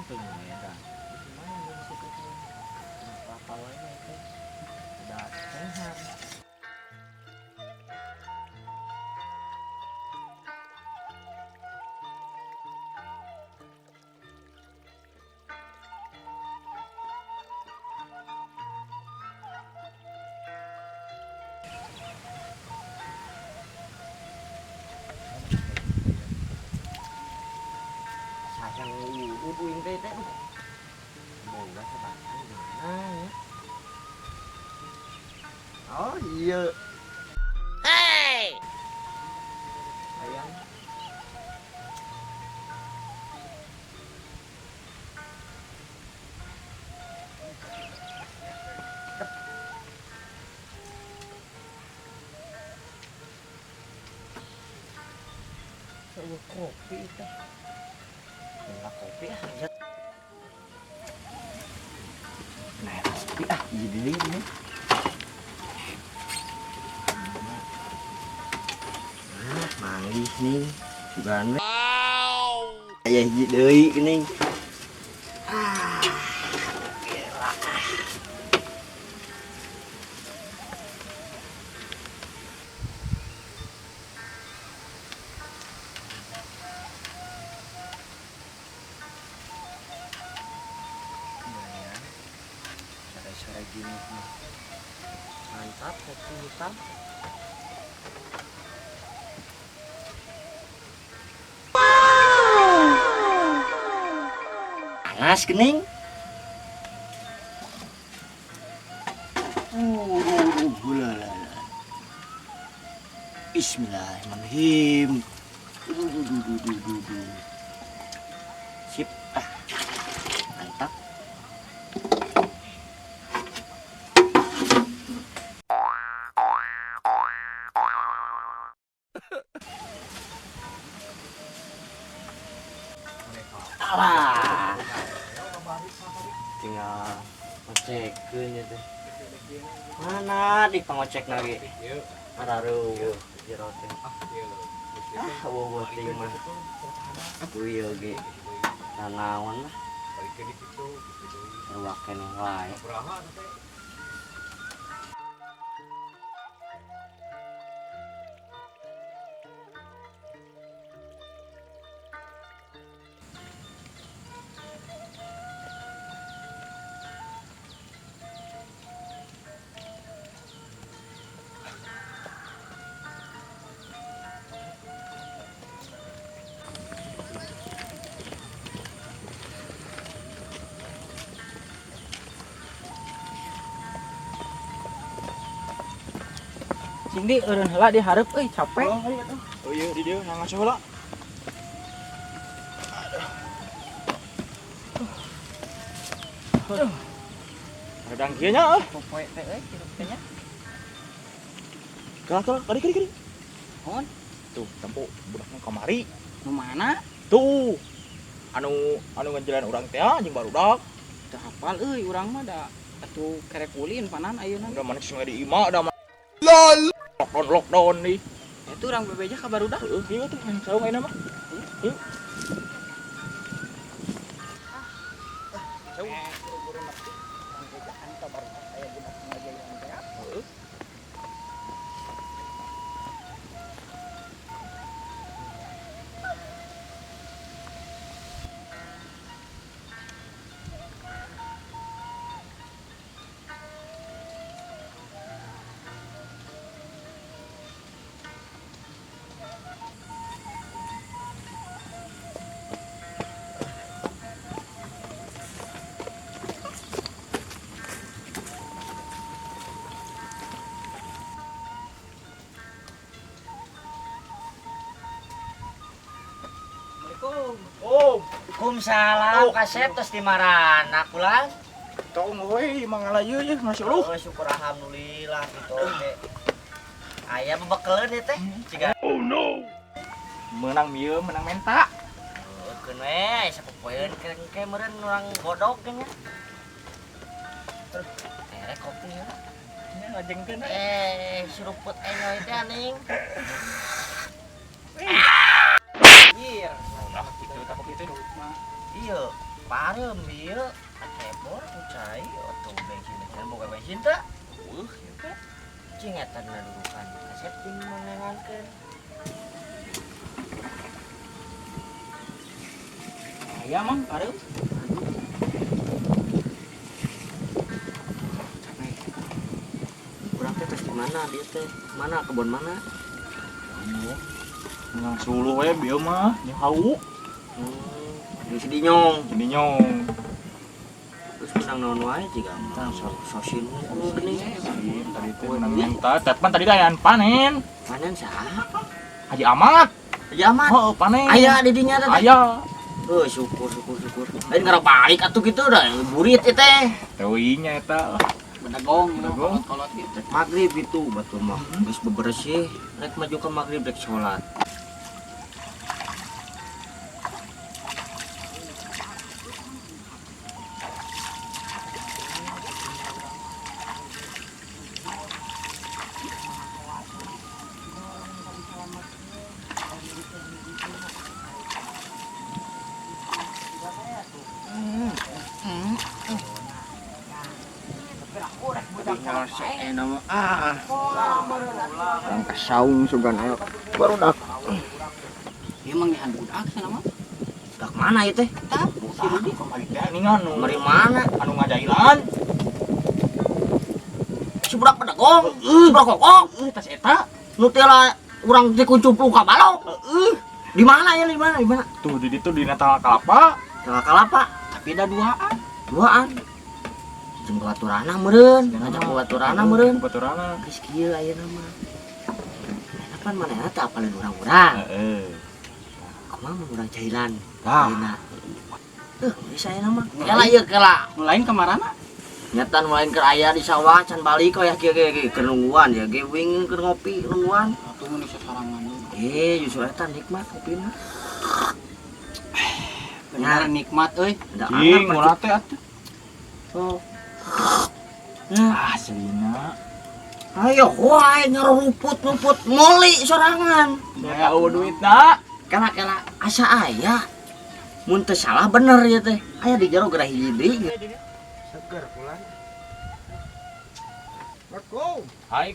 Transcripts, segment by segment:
tuh beda. Gimana di situ tuh? Apa awalnya itu udah sehat. Sayang ibu yang teh boga sebatang gimana ya? Oh iya. Hey. Sayang. Sebuah kopi teh. Enggak kopi ah. Nah, kopi ah, jadi ini. Manggis nih, gimana? Wow. Ayah hiji deui geuning. Gila. Lumayan. Sore-sore gini mah. Mantap kopi hitam. Panas gening. Ulala. Bismillahirrahmanirrahim. Sip. Mantap. Alah. Tinggal ngecekeun ya teh. Mana di pangocek lagi? Araru jero teh. Eueuh ting mah. Kuy oge. Nanaon lah. Ruakeun wae. Cing di eureun heula di hareup euy capek. Oh iya di dieu ngangos heula. Redang kieu nya Popoe teh euy hirup teh nya. Kala kari. Naon? Tuh, tempo budak nu kamari. Nu mana? Tuh. Anu ngejalan urang teh anjing barudak. Teu hafal euy urang mah da atuh kerek ulin panan ayeuna. Udah mana geus di imah da LOL. Lockdown nih. Itu urang bebeja ka barudak. Heeh, ieu tuh yang saung ayeuna mah. Yuk. Buru-buru nepi. Urang bebejahan ka barudak aya budak ngajayaan teh. Heeh. Oh, Waalaikumsalam kasep tos di marana kulan. tong euy mangalayeun ye masyaallah. Oh, syukur alhamdulillah gitu teh. Aya bebekeleun ieu teh. Ciga. Oh no. Menang mieu, menang menta. Keun we sapopoeun ke meureun urang godog nya. Terus kopi ya. Nya ngajengkeun. Seruput enyoy teh aning. Anjir. Nah, kitu tak kopi teh. Iya. parem ieu cebor kucai atuh bensin boga bensin teh cing eta nadudukan kaset ting manengankeun Aya mang parem. kurang teh di mana dia teh mana kebun mana Nang suluh we bieu mah nya hau. di si dinyong Jadi nyong. terus menang naon wae jiga mah sosin geuning Tadi teh menang minta, tepan tadi dayaan panen. panen saha Haji Amat. aja amat Heeh, panen. aya di dinya teh Aya. syukur lain ngarep balik atuh kitu da burit ieu teh Teuing nya eta. Bedagong, Bedagong. kolot gitu. maghrib itu batur mah geus bebersih rek maju ke maghrib rek salat Orang kasaung sugan ayo. Baru dak. Emang nyahan budak sana mah. dak mana ieu teh Si Rudi Kembali teh ningan nu mari mana anu ngajailan. si budak pedagong si budak kokok Tas eta. nu teh lah urang teh kuncup ka balong di mana ya di mana Tuh di ditu dina tanggal kalapa. kalapa tapi ada duaan. duaan jeung baturana meureun ngajak baturana meureun Baturana. geus kieu ayeuna mah pan manehna teh apalin urang-urang Heeh. kumaha mun urang cailan Tah. ayeuna bisa ayeuna mah kela ieu kela Mulain kemarana? nyatan mulain keur aya di sawah can balik kok ya kieu keur nungguan ya ge wing keur ngopi nungguan Atuh mun sasarangan deui. justru eta nikmat kopi mah Bener nikmat euy. ada Cing, angan murah teh atuh. oh nah Aslina. ayo wae ngaruput moli sorangan Saya eueuh duitna. kela asa aya mun teu salah bener ya teh aya di jero gerah hiji deui seger pulan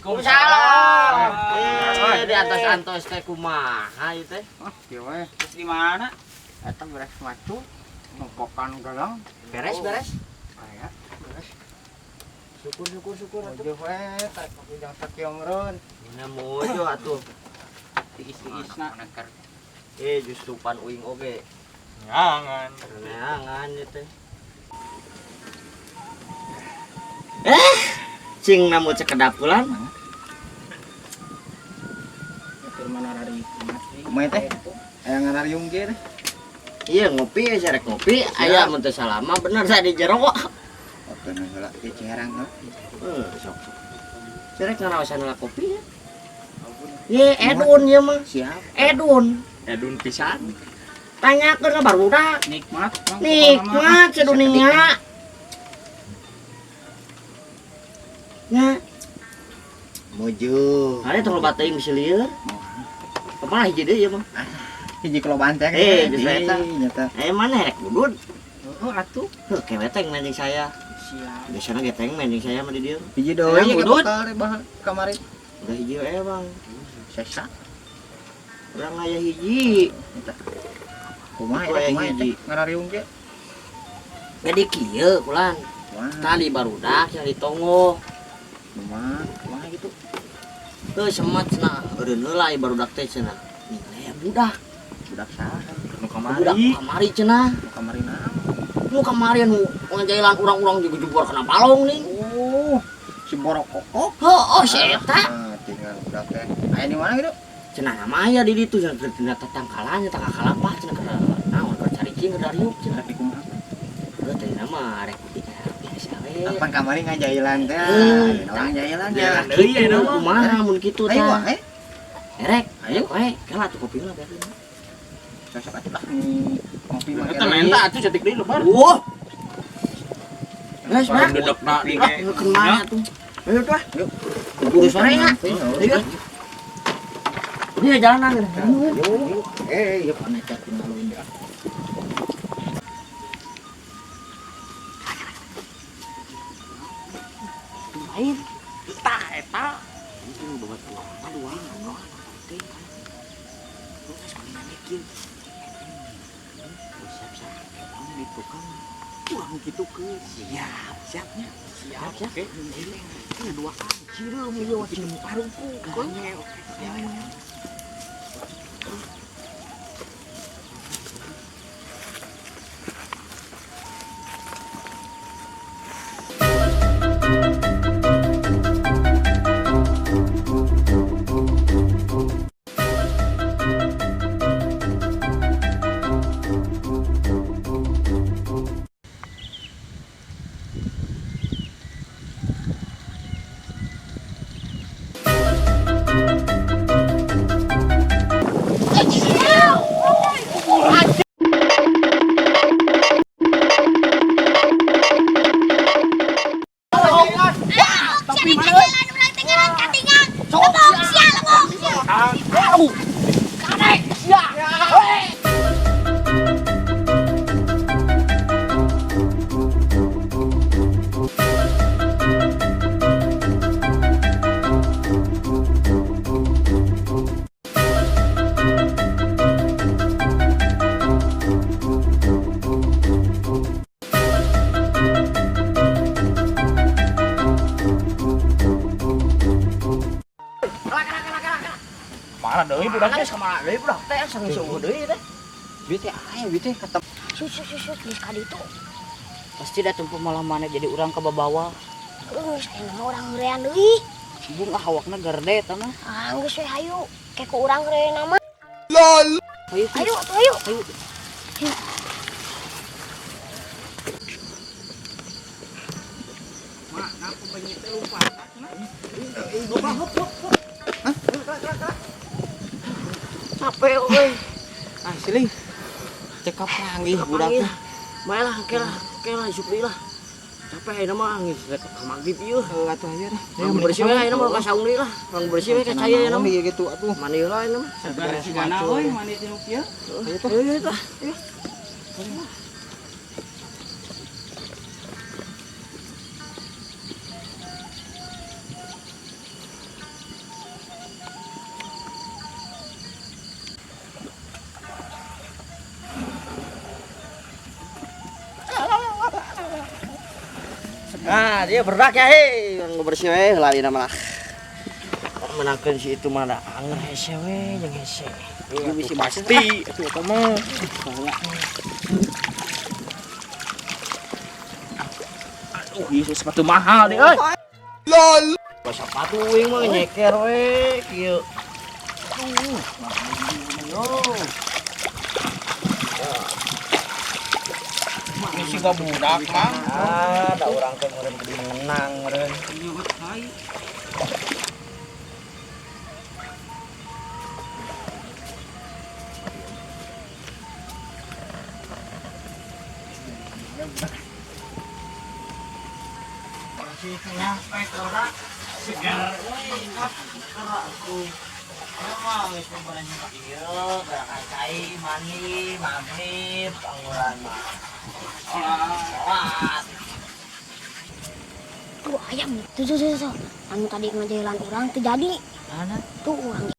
Waalaikumsalam. di atas teh kumaha ieu teh Ah, kieu we. Terus di mana? Eta beres macu. Numpokan galang. beres Aya, beres. syukur Ojo we, tak pujang sakieu meureun. mana mojo atuh Tiis-tiisna. justru pan uing oge Jangan. neangan ieu teh cing namu cekedap pulan Keur mana dari kumaha teh? Aya ngarariung ge teh. iya ngopi sarek ngopi aya mun teu salama bener saya di jero Oke, heula di Ciherang heuh. sok sarek ngaraosan lah kopi ya ye Edun ya mah Siap. Edun Edun pisan. tanyakeun ka barudak Nikmat. Mang, nikmat sedunia nya Mojo. ada tong loba teuing bisa lieur kemana hiji deui ya mah Hiji kelobaan teh. Justru eta. Nyata. mana rek budut Oh, atuh. keweteng mending saya Siap. biasanya geteng mending saya mah di dieu Hiji doang Yang ya budut. bakal deh bahan kamari. udah hiji we bang Sesa. urang aya hiji Kumaha Itu aya kumaha hiji. teh ngarariung ge. gede kieu kulan Wah, tali barudak yang ditongo kumaha gitu. teu semat cenah eureun heula barudak teh cenah ningali aya budak Budak saha? Nu budak kamari. kamari cenah Nu kamari naon? nu kamari anu ngajailan urang-urang juga jebor kana balong nih Oh, si borok kokok. heuh si eta Ah, tinggal budak teh. Aya di mana gitu? cenah nama aya di ditu cenah keur dina tatangkalannya tangka kalapah cenah keur naon keur caricing keur dariuk cenah Tapi kumaha? teu teh nama rek biasa we Kapan kamari ngajailan teh? Orang jailan ya. Jailan deui ya nama. kumaha mun kitu Ayo tah wae. rek ayo wae kala tuh kopi mah biarin Cocok atuh lah. Ngopi mah. Eta menta atuh cetik deui lebar. wah Guys, Barang Mak. dedekna di Ah, kemana tuh? Ayo tuh. Yuk. Buru sore ya. Ayo. Ini jalanan. Yuk. Yuk, aneh cak tinggalin ya. lain. Eta. Ini bawa tua, dua, penting. Terus sekalian bikin. Siap-siap, kamu gitu kan. Kurang gitu ke siapnya. Siap. Oke. Ini dua kan. Cirum ieu cium parungku. Oke. Mana deui budaknya? Sama deui budak teh sang sueuh deui teh. Duit teh aya, duit teh kata Susut geus ka ditu. pasti datang pemalaman jadi orang ke bawah. Saya nama orang ngeurean deui. Bunga awakna gerde eta mah. Ah, geus we hayu. Kayak ku urang ngeurean nama. Ayo, Ayo, atuh ayo. Mak, aku banyak teh lupa. Capek euy. Ah, siling. Cekap panggih budaknya. Mae lah, oke lah, isuk deui lah. Capek ayeuna mah geus rek ka magrib ieu. Atuh aya dah. Orang bersih we ayeuna mah ka saung deui lah. Orang bersih we ka caya ayeuna mah. Ieu gitu atuh. Mana ieu lah ayeuna mah. Beres gana euy, mani teh nu kieu. Ayo tah. Nah, dia berdak ya, hei, yang bersih we, lari nama lah. Menangkan si itu mana angin hese we, yang hese. Ieu bisi Pasti itu eta mah. Aduh, ieu sepatu mahal deh euy. LOL. Sepatu wing mah nyeker we, kieu. Isi gak budak mah. Ah, ada orang teh meureun kudu menang meureun. Masih nyampe ora segar we, ora aku. Memang geus pembaran ieu, berangkat cai, mandi, maghrib, angguran mah. Sholat. Tuh ayam. Tuh. Anu tadi ngajalan orang terjadi. Mana? Tuh orang